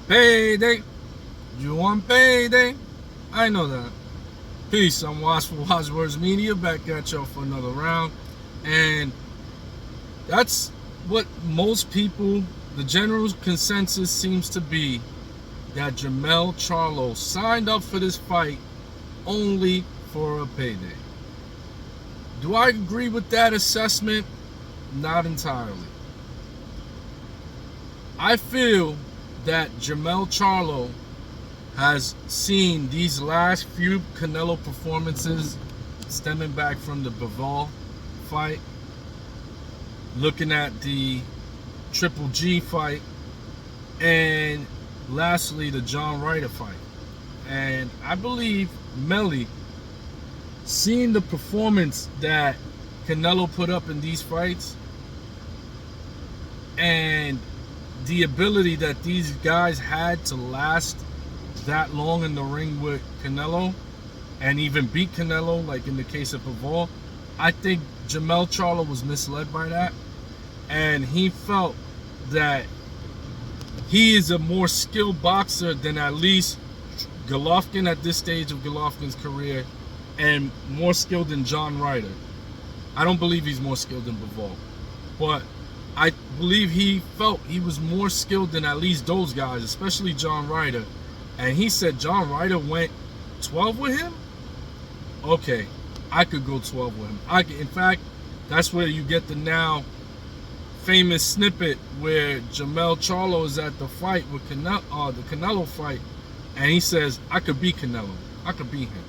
Payday. You want payday? I know that. Peace. I'm Watchful Words Media back at y'all for another round. And that's what most people, the general consensus seems to be that Charlo signed up for this fight only for a payday. Do I agree with that assessment? Not entirely. I feel that Charlo has seen these last few Canelo performances stemming back from the Bivol fight, looking at the Triple G fight, and lastly the John Ryder fight. And I believe Melly, seeing the performance that Canelo put up in these fights and the ability that these guys had to last that long in the ring with Canelo and even beat Canelo, like in the case of Bivol, I think Charlo was misled by that, and he felt that he is a more skilled boxer than at least Golovkin at this stage of Golovkin's career, and more skilled than John Ryder. I don't believe he's more skilled than Bivol, but I believe he felt he was more skilled than at least those guys, especially John Ryder. And he said John Ryder went 12 with him? Okay, I could go 12 with him. In fact, that's where you get the now famous snippet where Charlo is at the fight with the Canelo fight, and he says, I could beat Canelo. I could beat him.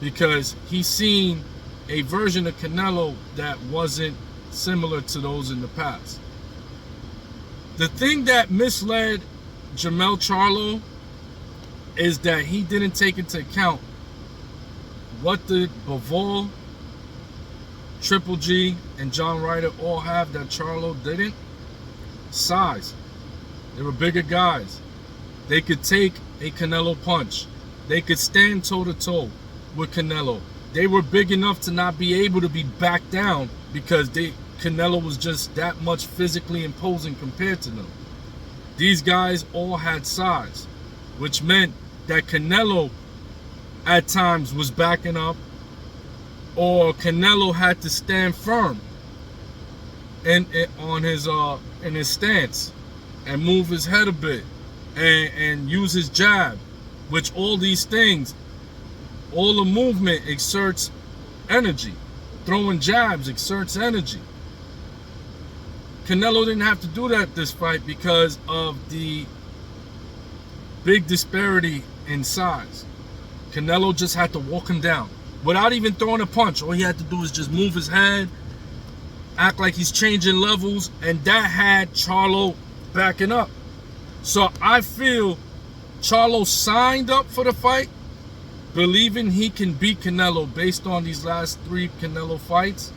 Because he's seen a version of Canelo that wasn't similar to those in the past. The thing that misled Charlo is that he didn't take into account what the Bivol, Triple G, and John Ryder all have that Charlo didn't. Size. They were bigger guys. They could take a Canelo punch. They could stand toe-to-toe with Canelo. They were big enough to not be able to be backed down because Canelo was just that much physically imposing compared to them. These guys all had size, which meant that Canelo at times was backing up, or Canelo had to stand firm in his stance and move his head a bit and use his jab, which all these things, all the movement exerts energy. Throwing jabs exerts energy. Canelo didn't have to do that this fight because of the big disparity in size. Canelo just had to walk him down without even throwing a punch. All he had to do was just move his head, act like he's changing levels, and that had Charlo backing up. So I feel Charlo signed up for the fight believing he can beat Canelo based on these last 3 Canelo fights.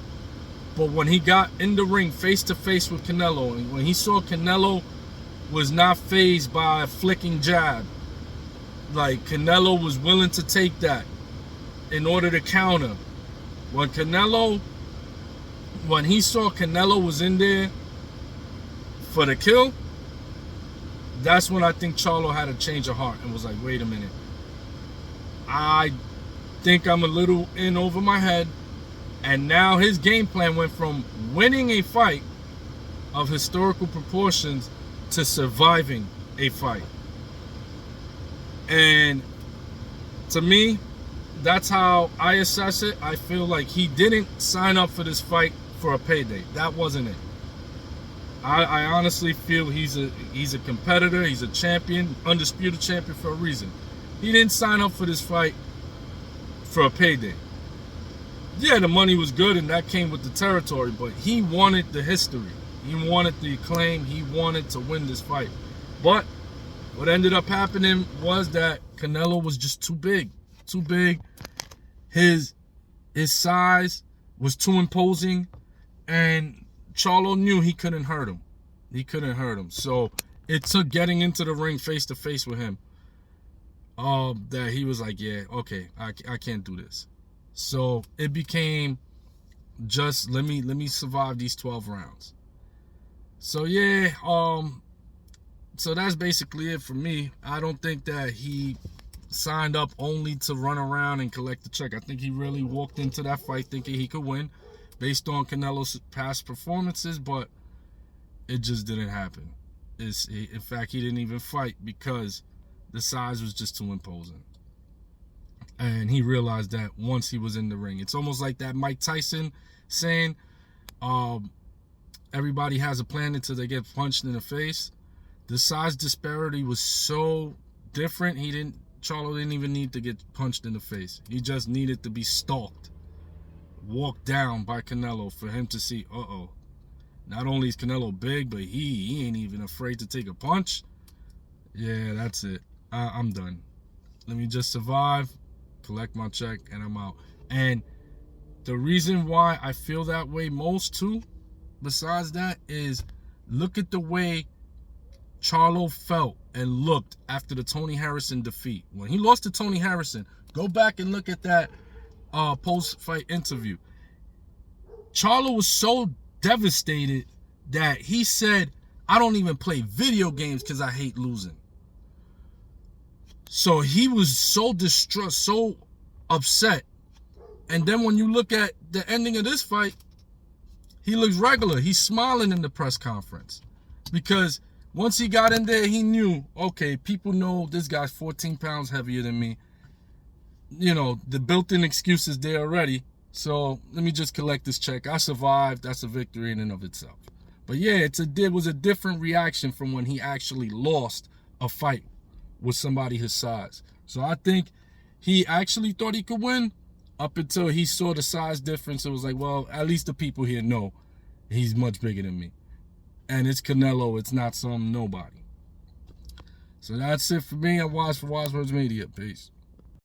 But when he got in the ring face to face with Canelo, and when he saw Canelo was not fazed by a flicking jab, like Canelo was willing to take that in order to counter. When he saw Canelo was in there for the kill, that's when I think Charlo had a change of heart and was like, wait a minute. I think I'm a little in over my head. And now his game plan went from winning a fight of historical proportions to surviving a fight. And to me, that's how I assess it. I feel like he didn't sign up for this fight for a payday. That wasn't it. I honestly feel he's a competitor. He's a champion, undisputed champion for a reason. He didn't sign up for this fight for a payday. Yeah, the money was good and that came with the territory, but he wanted the history. He wanted the acclaim. He wanted to win this fight. But what ended up happening was that Canelo was just too big. Too big. His size was too imposing, and Charlo knew he couldn't hurt him. He couldn't hurt him. So it took getting into the ring face to face with him that he was like, yeah, okay, I can't do this. So it became just let me survive these 12 rounds. So yeah, So that's basically it for me. I don't think that he signed up only to run around and collect the check. I think he really walked into that fight thinking he could win based on Canelo's past performances, but it just didn't happen. In fact, he didn't even fight because the size was just too imposing. And he realized that once he was in the ring. It's almost like that Mike Tyson saying, everybody has a plan until they get punched in the face. The size disparity was so different, Charlo didn't even need to get punched in the face. He just needed to be stalked, walked down by Canelo for him to see, not only is Canelo big, but he ain't even afraid to take a punch. Yeah, that's it. I'm done. Let me just survive, collect my check, and I'm out. And the reason why I feel that way most too, besides that, is look at the way Charlo felt and looked after the Tony Harrison defeat. When he lost to Tony Harrison, go back and look at that post-fight interview. Charlo was so devastated that he said, I don't even play video games because I hate losing. So he was so distressed, so upset. And then when you look at the ending of this fight, he looks regular. He's smiling in the press conference. Because once he got in there, he knew, okay, people know this guy's 14 pounds heavier than me. You know, the built-in excuse is there already. So let me just collect this check. I survived. That's a victory in and of itself. But yeah, it was a different reaction from when he actually lost a fight with somebody his size. So I think he actually thought he could win up until he saw the size difference. It was like, well, at least the people here know he's much bigger than me. And it's Canelo. It's not some nobody. So that's it for me. I'm Wise for Wise Words Media. Peace.